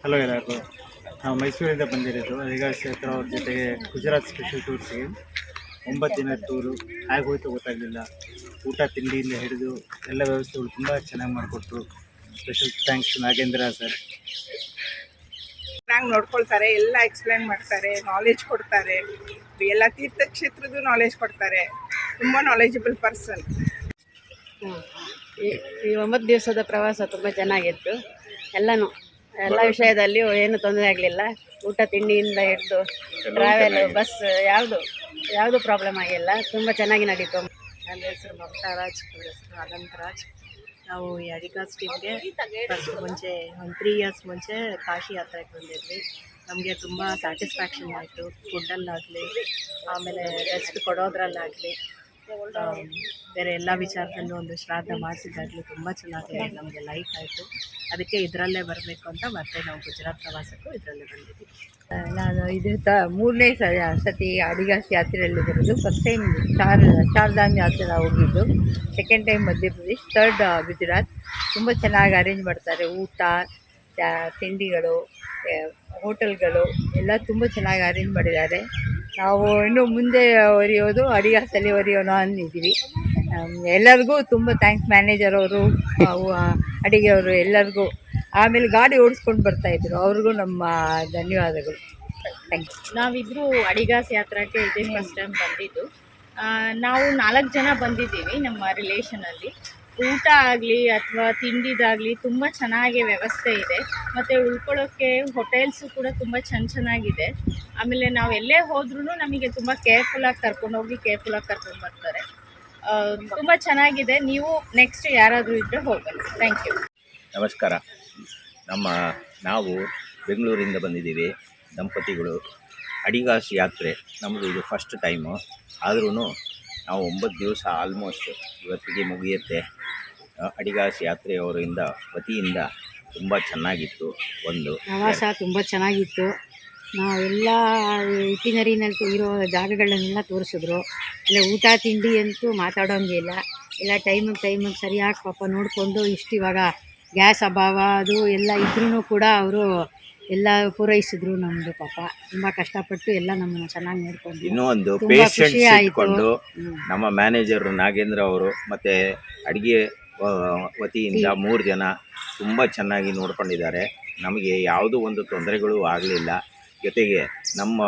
Hello ಎಲ್ಲರಿಗೂ. ನಾವು ಮೈಸೂರಿಂದ ಬಂದಿರೋದು ಅಡಿಗಾಸ್ ಕ್ಷೇತ್ರ ಅವ್ರ ಜೊತೆಗೆ ಗುಜರಾತ್ ಸ್ಪೆಷಲ್ ಟೂರ್ಸ್ಗೆ 9 ದಿನ ಟೂರು ಆಗೋಯ್ತು ಗೊತ್ತಾಗಲಿಲ್ಲ. ಊಟ ತಿಂಡಿಯಿಂದ ಹಿಡಿದು ಎಲ್ಲ ವ್ಯವಸ್ಥೆಗಳು ತುಂಬ ಚೆನ್ನಾಗಿ ಮಾಡಿಕೊಟ್ರು. Special thanks Nagendra sir. ಚೆನ್ನಾಗಿ ನೋಡ್ಕೊಳ್ತಾರೆ, ಎಲ್ಲ ಎಕ್ಸ್ಪ್ಲೈನ್ ಮಾಡ್ತಾರೆ, ನಾಲೆಜ್ ಕೊಡ್ತಾರೆ, ಎಲ್ಲ ತೀರ್ಥಕ್ಷೇತ್ರದ್ದು ನಾಲೆಜ್ ಕೊಡ್ತಾರೆ. ತುಂಬ ನಾಲೆಜಬಲ್ ಪರ್ಸನ್. ಈ 9 ದಿವಸದ ಪ್ರವಾಸ ತುಂಬ ಚೆನ್ನಾಗಿತ್ತು. ಎಲ್ಲ ವಿಷಯದಲ್ಲಿಯೂ ಏನು ತೊಂದರೆ ಆಗಲಿಲ್ಲ. ಊಟ ತಿಂಡಿಯಿಂದ ಹಿಡಿದು ಟ್ರಾವೆಲ್ ಬಸ್ ಯಾವುದು ಪ್ರಾಬ್ಲಮ್ ಆಗಿಲ್ಲ. ತುಂಬ ಚೆನ್ನಾಗಿ ನಡೀತು. ನನ್ನ ಹೆಸರು ಮಮತಾ ರಾಜ್, ಅವ್ರ ಹೆಸರು ಅನಂತ್ ರಾಜ್. ನಾವು ಈ ಅಡಿಗಾಸ್ ಟೀಮ್ಗೆ ಮುಂಚೆ ಒಂದು 3 ಇಯರ್ಸ್ ಮುಂಚೆ ಕಾಶಿ ಯಾತ್ರೆಗೆ ಬಂದಿದ್ವಿ. ನಮಗೆ ತುಂಬ ಸ್ಯಾಟಿಸ್ಫ್ಯಾಕ್ಷನ್ ಆಯಿತು. ಫುಡ್ಡಲ್ಲಾಗಲಿ, ಆಮೇಲೆ ರೆಸ್ಟ್ ಕೊಡೋದ್ರಲ್ಲಾಗಲಿ, ಬೇರೆ ಎಲ್ಲ ವಿಚಾರದಲ್ಲೂ ಒಂದು ಶ್ರಾದ್ದ ಮಾಡಿಸಿದಾಗಲಿ ತುಂಬ ಚೆನ್ನಾಗಿ ನಮಗೆ ಲೈಕ್ ಆಯಿತು. ಅದಕ್ಕೆ ಇದರಲ್ಲೇ ಬರಬೇಕು ಅಂತ ಮತ್ತೆ ನಾವು ಗುಜರಾತ್ ಪ್ರವಾಸಕ್ಕೂ ಇದರಲ್ಲೇ ಬಂದಿದ್ದೀವಿ. ನಾನು ಇದು 3ನೇ ಸತಿ ಅಡಿಗಾಸ್ ಯಾತ್ರೆಯಲ್ಲಿ ಬರೋದು. ಫಸ್ಟ್ ಟೈಮ್ ಚಾರ್ಧಾಮ್ ಯಾತ್ರೆ ಹೋಗಿದ್ದು, second time Madhya Pradesh, third Gujarat. ತುಂಬ ಚೆನ್ನಾಗಿ ಅರೇಂಜ್ ಮಾಡ್ತಾರೆ. ಊಟ, ತಿಂಡಿಗಳು, ಹೋಟೆಲ್ಗಳು ಎಲ್ಲ ತುಂಬ ಚೆನ್ನಾಗಿ ಅರೇಂಜ್ ಮಾಡಿದ್ದಾರೆ. ನಾವು ಇನ್ನು ಮುಂದೆ ಒರೆಯೋದು ಅಡಿಗಾಸಲ್ಲಿ ಒರೆಯೋಣ ಅಂದಿದ್ದೀವಿ. ಎಲ್ಲರಿಗೂ ತುಂಬ ಥ್ಯಾಂಕ್ಸ್, ಮ್ಯಾನೇಜರ್ ಅವರು, ಅಡಿಗೆಯವರು ಎಲ್ಲರಿಗೂ. ಆಮೇಲೆ ಗಾಡಿ ಓಡಿಸ್ಕೊಂಡು ಬರ್ತಾಯಿದ್ರು, ಅವ್ರಿಗೂ ನಮ್ಮ ಧನ್ಯವಾದಗಳು. Thank you. ನಾವಿಬ್ಬರು ಅಡಿಗಾಸ್ ಯಾತ್ರಕ್ಕೆ ಇದೇ ಫಸ್ಟ್ ಟೈಮ್ ಬಂದಿದ್ದು. ನಾವು 4 ಜನ ಬಂದಿದ್ದೀವಿ ನಮ್ಮ ರಿಲೇಷನಲ್ಲಿ. ಊಟ ಆಗಲಿ ಅಥವಾ ತಿಂಡಿದಾಗಲಿ ತುಂಬ ಚೆನ್ನಾಗಿ ವ್ಯವಸ್ಥೆ ಇದೆ. ಮತ್ತು ಉಳ್ಕೊಳ್ಳೋಕ್ಕೆ ಹೋಟೆಲ್ಸು ಕೂಡ ತುಂಬ ಚೆನ್ನಾಗಿದೆ. ಆಮೇಲೆ ನಾವು ಎಲ್ಲೇ ಹೋದ್ರೂ ನಮಗೆ ತುಂಬ ಕೇರ್ಫುಲ್ಲಾಗಿ ಕರ್ಕೊಂಡೋಗಿ ಕೇರ್ಫುಲ್ಲಾಗಿ ಕರ್ಕೊಂಡು ಬರ್ತಾರೆ. ತುಂಬ ಚೆನ್ನಾಗಿದೆ. ನೀವು ನೆಕ್ಸ್ಟ್ ಯಾರಾದರೂ ಇದ್ದರೆ ಹೋಗಲ್ಲ. Thank you. ನಮಸ್ಕಾರ. ನಾವು ಬೆಂಗಳೂರಿಂದ ಬಂದಿದ್ದೀವಿ ದಂಪತಿಗಳು. ಅಡಿಗಾಸ್ ಯಾತ್ರೆ ನಮ್ಮದು ಇದು ಫಸ್ಟ್ ಟೈಮು. ಆದ್ರೂ ನಾವು 9 ದಿವಸ ಆಲ್ಮೋಸ್ಟ್ ಇವತ್ತಿಗೆ ಮುಗಿಯುತ್ತೆ. ಅಡಿಗಾಸ್ ಯಾತ್ರೆಯವರಿಂದ ವತಿಯಿಂದ ತುಂಬ ಚೆನ್ನಾಗಿತ್ತು. ಪ್ರವಾಸ ತುಂಬ ಚೆನ್ನಾಗಿತ್ತು. ನಾವೆಲ್ಲ ಇಟಿನರಿನಲ್ಲಿ ಇರೋ ಜಾಗಗಳನ್ನೆಲ್ಲ ತೋರಿಸಿದ್ರು. ಇಲ್ಲ ಊಟ ತಿಂಡಿ ಅಂತೂ ಮಾತಾಡೋಂಗಿಲ್ಲ. ಎಲ್ಲ ಟೈಮಿಗೆ ಸರಿಯಾಗಿ ಪಾಪ ನೋಡಿಕೊಂಡು ಇವಾಗ ಗ್ಯಾಸ್ ಅಭಾವ ಅದು ಎಲ್ಲ ಇದ್ರೂ ಕೂಡ ಅವರು ಎಲ್ಲ ಪೂರೈಸಿದ್ರು. ನಮ್ಮದು ಪಾಪ ತುಂಬ ಕಷ್ಟಪಟ್ಟು ಎಲ್ಲ ನಮ್ಮನ್ನು ಚೆನ್ನಾಗಿ ನೋಡಿಕೊಂಡು ಇನ್ನೂ ಒಂದು ಪೇಷಂಟ್ಸ್ ಇಟ್ಕೊಂಡು ನಮ್ಮ ಮ್ಯಾನೇಜರ್ ನಾಗೇಂದ್ರ ಅವರು ಮತ್ತು ಅಡುಗೆ ವತಿಯಿಂದ 3 ಜನ ತುಂಬ ಚೆನ್ನಾಗಿ ನೋಡ್ಕೊಂಡಿದ್ದಾರೆ. ನಮಗೆ ಯಾವುದೂ ಒಂದು ತೊಂದರೆಗಳು ಆಗಲಿಲ್ಲ. ಜೊತೆಗೆ ನಮ್ಮ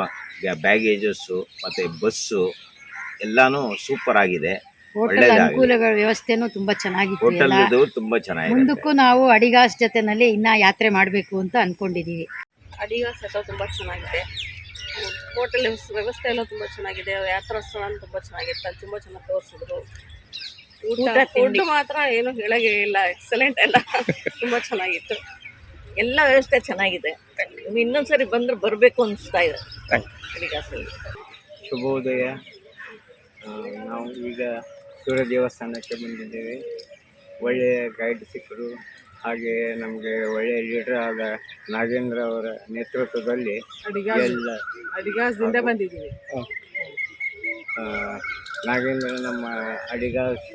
ಬ್ಯಾಗೇಜಸ್ಸು ಮತ್ತು ಬಸ್ಸು ಎಲ್ಲನೂ ಸೂಪರ್ ಆಗಿದೆ. ಹೋಟೆಲ್ ಅನುಕೂಲಗಳ ವ್ಯವಸ್ಥೆನೂ ತುಂಬ ಚೆನ್ನಾಗಿತ್ತು. ಹೋಟೆಲ್ದು ತುಂಬ ಚೆನ್ನಾಗಿದೆ. ಮುಂದಕ್ಕೂ ನಾವು ಅಡಿಗಾಸ್ ಜೊತೆನಲ್ಲಿ ಇನ್ನೂ ಯಾತ್ರೆ ಮಾಡಬೇಕು ಅಂತ ಅಂದ್ಕೊಂಡಿದ್ದೀವಿ. ಅಡಿಗಾಸ್ ಎಲ್ಲ ತುಂಬ ಚೆನ್ನಾಗಿದೆ. ಹೋಟೆಲ್ ವ್ಯವಸ್ಥೆ ಎಲ್ಲ ತುಂಬ ಚೆನ್ನಾಗಿದೆ. ಯಾತ್ರಾ ಸ್ಥಳ ತುಂಬ ಚೆನ್ನಾಗಿತ್ತು. ಅಲ್ಲಿ ತುಂಬ ಚೆನ್ನಾಗಿ ತೋರಿಸಿದ್ರು. ಫುಡ್ ಮಾತ್ರ ಏನು ಹೇಳೋಂಗೇ ಇಲ್ಲ. ಎಕ್ಸಲೆಂಟ್. ಎಲ್ಲ ತುಂಬ ಚೆನ್ನಾಗಿತ್ತು. ಎಲ್ಲ ವ್ಯವಸ್ಥೆ ಚೆನ್ನಾಗಿದೆ. ಇನ್ನೊಂದ್ಸರಿ ಬಂದರೆ ಬರಬೇಕು ಅನಿಸ್ತಾ ಇದೆ ಅಡಿಗಾಸಲ್ಲಿ. ಶುಭೋದಯ. ನಾವು ಈಗ ಸೂರ್ಯ ದೇವಸ್ಥಾನಕ್ಕೆ ಬಂದಿದ್ದೇವೆ. ಒಳ್ಳೆಯ ಗೈಡ್ ಸಿಕ್ಕರು. ಹಾಗೆ ನಮಗೆ ಒಳ್ಳೆಯ ಲೀಡರ್ ಆದ ನಾಗೇಂದ್ರ ಅವರ ನೇತೃತ್ವದಲ್ಲಿ ಅಡಿಗಾಸದಿಂದ ಬಂದಿದ್ದೀವಿ. ನಾಗೇಂದ್ರ ನಮ್ಮ ಅಡಿಗಾಸ್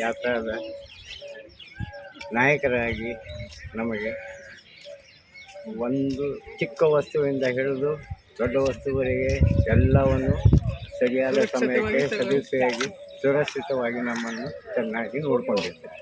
ಯಾತ್ರಾದ ನಾಯಕರಾಗಿ ನಮಗೆ ಒಂದು ಚಿಕ್ಕ ವಸ್ತುವಿಂದ ಹಿಡಿದು ದೊಡ್ಡ ವಸ್ತುವರೆಗೆ ಎಲ್ಲವನ್ನು ಸರಿಯಾದ ಸಮಯಕ್ಕೆ ಸದುಪಯೋಗಿ ಸುರಕ್ಷಿತವಾಗಿ ನಮ್ಮನ್ನು ಚೆನ್ನಾಗಿ ನೋಡಿಕೊಂಡಿರ್ತಾರೆ.